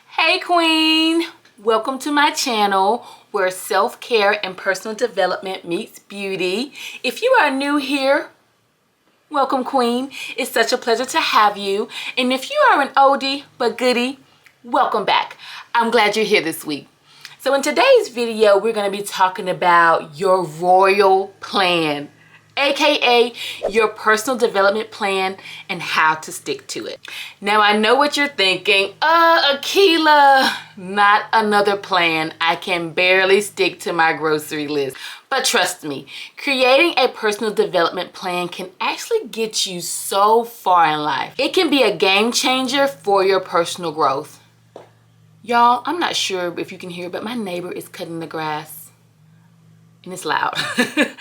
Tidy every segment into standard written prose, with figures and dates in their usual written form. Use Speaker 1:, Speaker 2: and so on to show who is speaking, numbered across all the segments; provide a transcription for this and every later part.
Speaker 1: Hey Queen! Welcome to my channel where self-care and personal development meets beauty. If you are new here, welcome Queen. It's such a pleasure to have you. And if you are an oldie but goodie, welcome back. I'm glad you're here this week. So in today's video, we're going to be talking about your royal plan, aka your personal development plan and how to stick to it. Now I know what you're thinking, Akila, not another plan. I can barely stick to my grocery list. But trust me, creating a personal development plan can actually get you so far in life. It can be a game changer for your personal growth. Y'all, I'm not sure if you can hear, but my neighbor is cutting the grass. And it's loud. I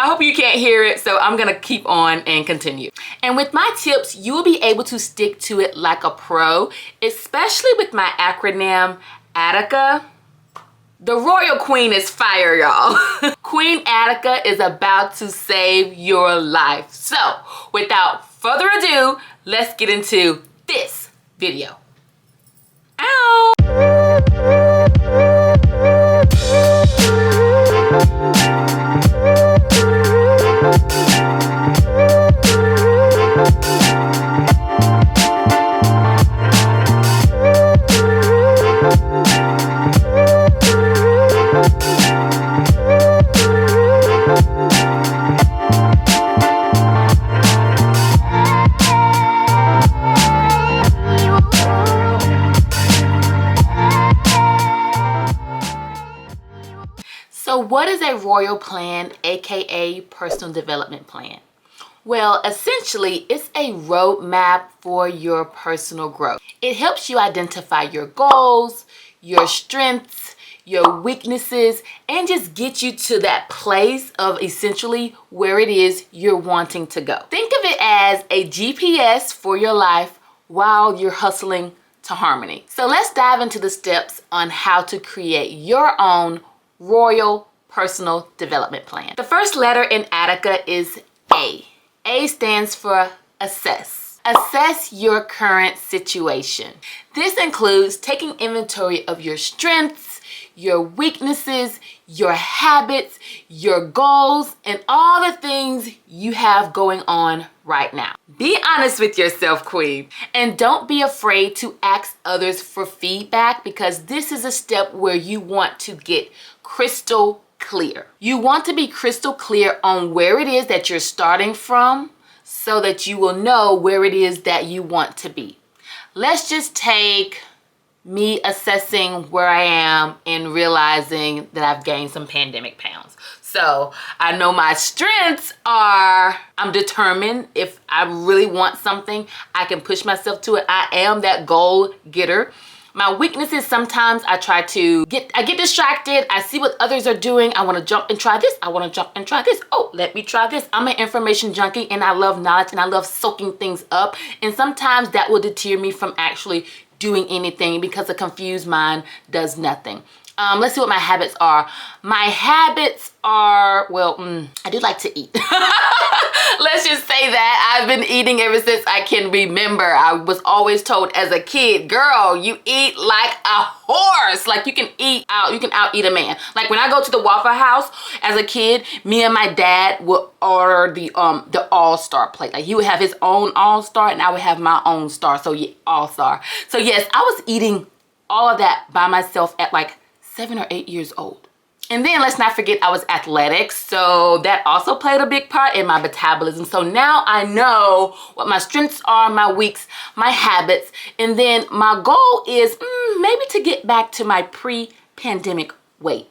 Speaker 1: hope you can't hear it, so I'm gonna keep on and continue. And with my tips, you will be able to stick to it like a pro, especially with my acronym, Attica. The Royal Queen is fire, y'all. Queen Attica is about to save your life. So, without further ado, let's get into this video. Ow! So what is a royal plan, aka personal development plan? Well, essentially, it's a roadmap for your personal growth. It helps you identify your goals, your strengths, your weaknesses, and just get you to that place of essentially where it is you're wanting to go. Think of it as a GPS for your life while you're hustling to harmony. So let's dive into the steps on how to create your own royal personal development plan. The first letter in Attica is A. A stands for assess. Assess your current situation. This includes taking inventory of your strengths, your weaknesses, your habits, your goals, and all the things you have going on right now. Be honest with yourself, Queen, and don't be afraid to ask others for feedback, because this is a step where you want to get crystal clear. You want to be crystal clear on where it is that you're starting from so that you will know where it is that you want to be. Let's just take me assessing where I am and realizing that I've gained some pandemic pounds. So I know my strengths are, I'm determined. If I really want something, I can push myself to it. I am that goal getter. My weaknesses, sometimes I get distracted. I see what others are doing. I want to jump and try this. I want to jump and try this. Oh, let me try this. I'm an information junkie and I love knowledge and I love soaking things up. And sometimes that will deter me from actually doing anything, because a confused mind does nothing. Let's see what my habits are. My habits are, well, I do like to eat. Let's just say that I've been eating ever since I can remember. I was always told as a kid, girl, you eat like a horse. Like you can out eat a man. Like when I go to the Waffle House as a kid, me and my dad would order the all-star plate. Like he would have his own all-star and I would have my own star. So yeah, all-star. So yes, I was eating all of that by myself at like 7 or 8 years old. And then let's not forget I was athletic, so that also played a big part in my metabolism. So now I know what my strengths are, my weaks, my habits, and then my goal is maybe to get back to my pre-pandemic weight.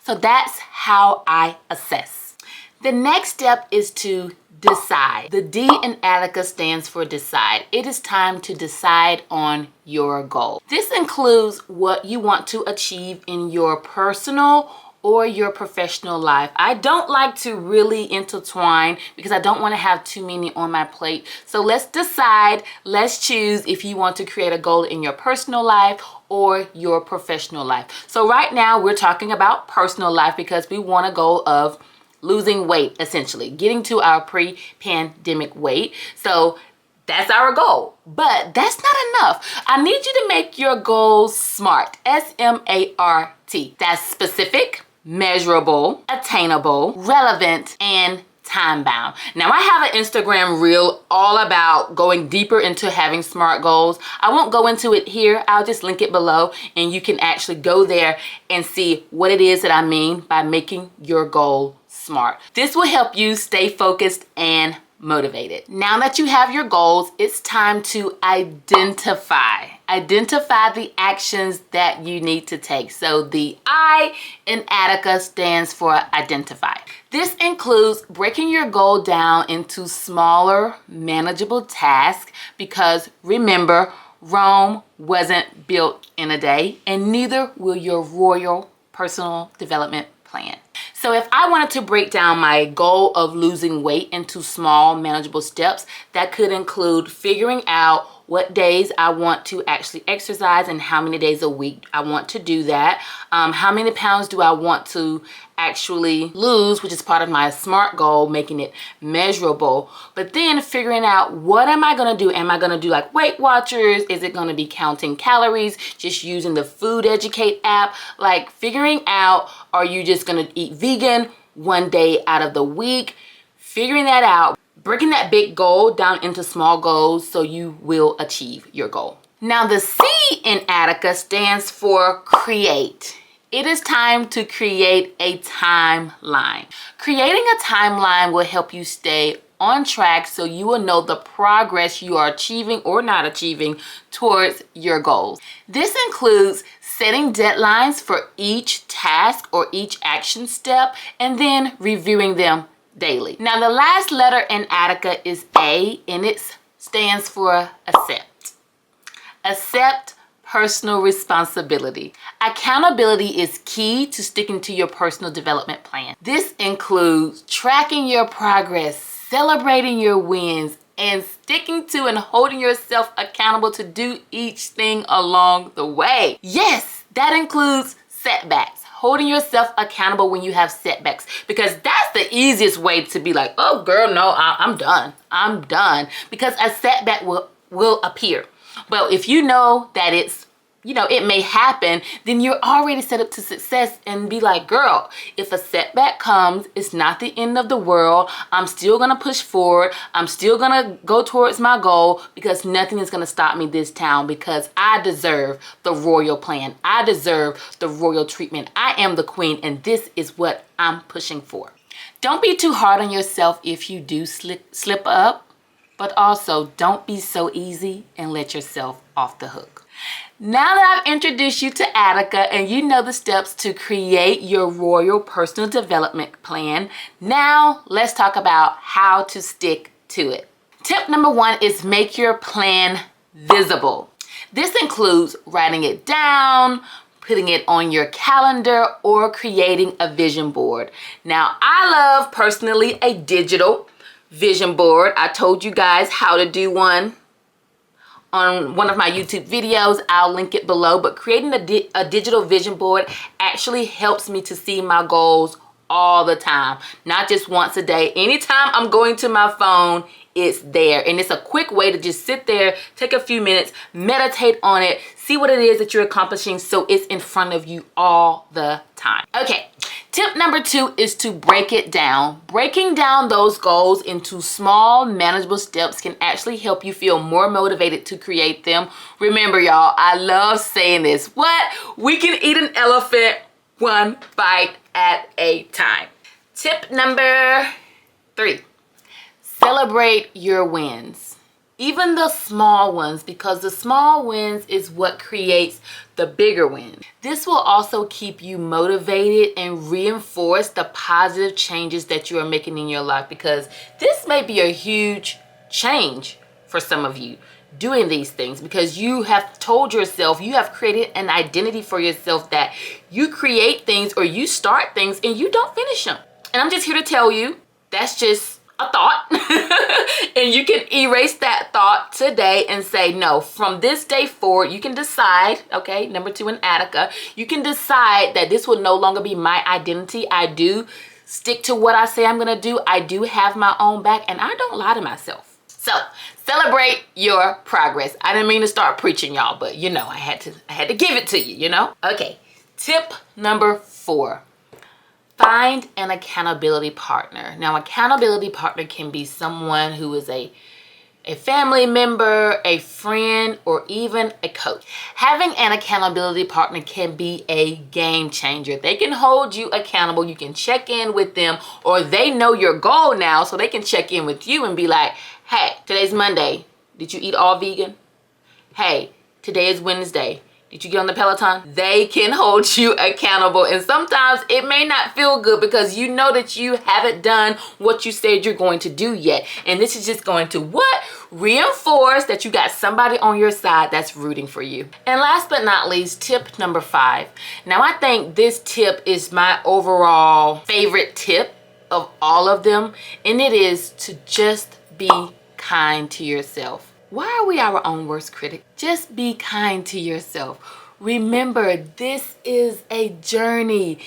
Speaker 1: So that's how I assess. The next step is to decide. The D in Attica stands for decide. It is time to decide on your goal. This includes what you want to achieve in your personal or your professional life. I don't like to really intertwine because I don't want to have too many on my plate. So let's decide, let's choose if you want to create a goal in your personal life or your professional life. So right now we're talking about personal life because we want a goal of losing weight, essentially getting to our pre-pandemic weight. So That's our goal. But that's not enough. I need you to make your goals SMART. S-M-A-R-T. That's specific, measurable, attainable, relevant, and time-bound. Now, I have an Instagram reel all about going deeper into having SMART goals. I won't go into it here. I'll just link it below, and you can actually go there and see what it is that I mean by making your goal SMART. This will help you stay focused and motivated. Now that you have your goals, it's time to identify the actions that you need to take. So the I in Attica stands for identify. This includes breaking your goal down into smaller, manageable tasks, because remember, Rome wasn't built in a day, and neither will your royal personal development plan. So if I wanted to break down my goal of losing weight into small, manageable steps, that could include figuring out what days I want to actually exercise and how many days a week I want to do that. How many pounds do I want to actually lose, which is part of my SMART goal, making it measurable. But then figuring out, what am I going to do? Am I going to do like Weight Watchers? Is it going to be counting calories, just using the Food Educate app? Like figuring out, are you just going to eat vegan one day out of the week? Figuring that out, breaking that big goal down into small goals so you will achieve your goal. Now the C in Attica stands for create. It is time to create a timeline. Creating a timeline will help you stay on track so you will know the progress you are achieving or not achieving towards your goals. This includes setting deadlines for each task or each action step and then reviewing them daily. Now the last letter in Attica is A, and it stands for accept. Accept personal responsibility. Accountability is key to sticking to your personal development plan. This includes tracking your progress, celebrating your wins, and sticking to and holding yourself accountable to do each thing along the way. Yes, that includes setbacks. Holding yourself accountable when you have setbacks, because that's the easiest way to be like, oh girl, no, I'm done, because a setback will appear. But if you know that it's, it may happen, then you're already set up to success and be like, girl, if a setback comes, it's not the end of the world. I'm still gonna push forward. I'm still gonna go towards my goal, because nothing is gonna stop me this time, because I deserve the royal plan. I deserve the royal treatment. I am the queen, and this is what I'm pushing for. Don't be too hard on yourself if you do slip up, but also don't be so easy and let yourself off the hook. Now that I've introduced you to Attica and you know the steps to create your royal personal development plan, now let's talk about how to stick to it. Tip number 1 is make your plan visible. This includes writing it down, putting it on your calendar, or creating a vision board. Now, I love personally a digital vision board. I told you guys how to do one on one of my YouTube videos. I'll link it below. But creating a digital vision board actually helps me to see my goals all the time, not just once a day. Anytime I'm going to my phone, it's there. And it's a quick way to just sit there, take a few minutes, meditate on it, see what it is that you're accomplishing, so it's in front of you all the time. Okay, tip number 2 is to break it down. Breaking down those goals into small, manageable steps can actually help you feel more motivated to create them. Remember, y'all, I love saying this. We can eat an elephant one bite at a time. Tip number 3. Celebrate your wins, even the small ones, because the small wins is what creates the bigger wins. This will also keep you motivated and reinforce the positive changes that you are making in your life, because this may be a huge change for some of you doing these things, because you have told yourself, you have created an identity for yourself that you create things or you start things and you don't finish them. And I'm just here to tell you, that's just a thought. And you can erase that thought today and say, no, from this day forward, you can decide, okay, number 2 in Attica, you can decide that this will no longer be my identity. I do stick to what I say I'm gonna do. I do have my own back, and I don't lie to myself. So celebrate your progress. I didn't mean to start preaching, y'all, but you know, I had to give it to you, you know? Okay, tip number 4. Find an accountability partner. Now, accountability partner can be someone who is a family member, a friend, or even a coach. Having an accountability partner can be a game changer. They can hold you accountable. You can check in with them, or they know your goal now, so they can check in with you and be like, hey, today's Monday. Did you eat all vegan? Hey, today is Wednesday. Did you get on the Peloton? They can hold you accountable, and sometimes it may not feel good because you know that you haven't done what you said you're going to do yet. And this is just going to what? Reinforce that you got somebody on your side that's rooting for you. And last but not least, tip number 5. Now, I think this tip is my overall favorite tip of all of them, and it is to just be kind to yourself. Why are we our own worst critic? Just be kind to yourself. Remember, this is a journey.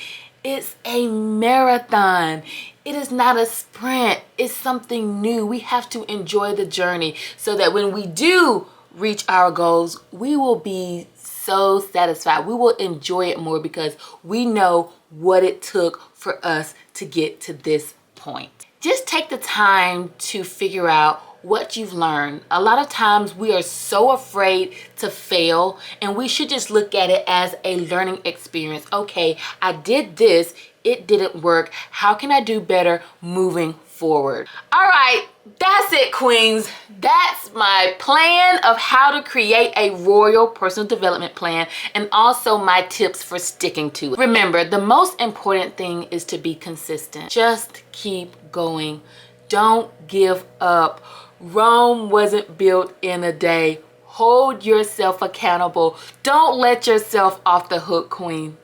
Speaker 1: It's a marathon. It is not a sprint. It's something new. We have to enjoy the journey so that when we do reach our goals, we will be so satisfied. We will enjoy it more because we know what it took for us to get to this point. Just take the time to figure out what you've learned. A lot of times we are so afraid to fail, and we should just look at it as a learning experience. Okay, I did this, it didn't work. How can I do better moving forward? All right, that's it, queens. That's my plan of how to create a royal personal development plan, and also my tips for sticking to it. Remember, the most important thing is to be consistent. Just keep going. Don't give up. Rome wasn't built in a day. Hold yourself accountable. Don't let yourself off the hook, queen.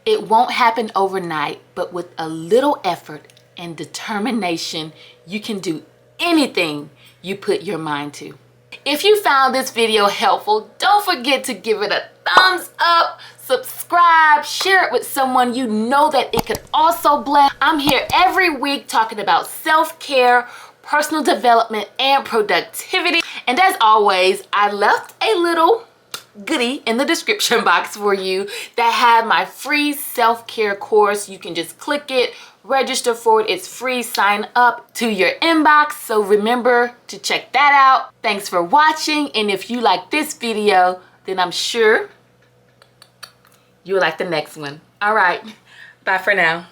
Speaker 1: It won't happen overnight, but with a little effort and determination, you can do anything you put your mind to. If you found this video helpful, don't forget to give it a thumbs up, subscribe, share it with someone you know that it could also bless. I'm here every week talking about self-care, personal development, and productivity. And as always, I left a little goodie in the description box for you that have my free self-care course. You can just click it, register for it. It's free. Sign up to your inbox. So remember to check that out. Thanks for watching. And if you like this video, then I'm sure you'll like the next one. All right. Bye for now.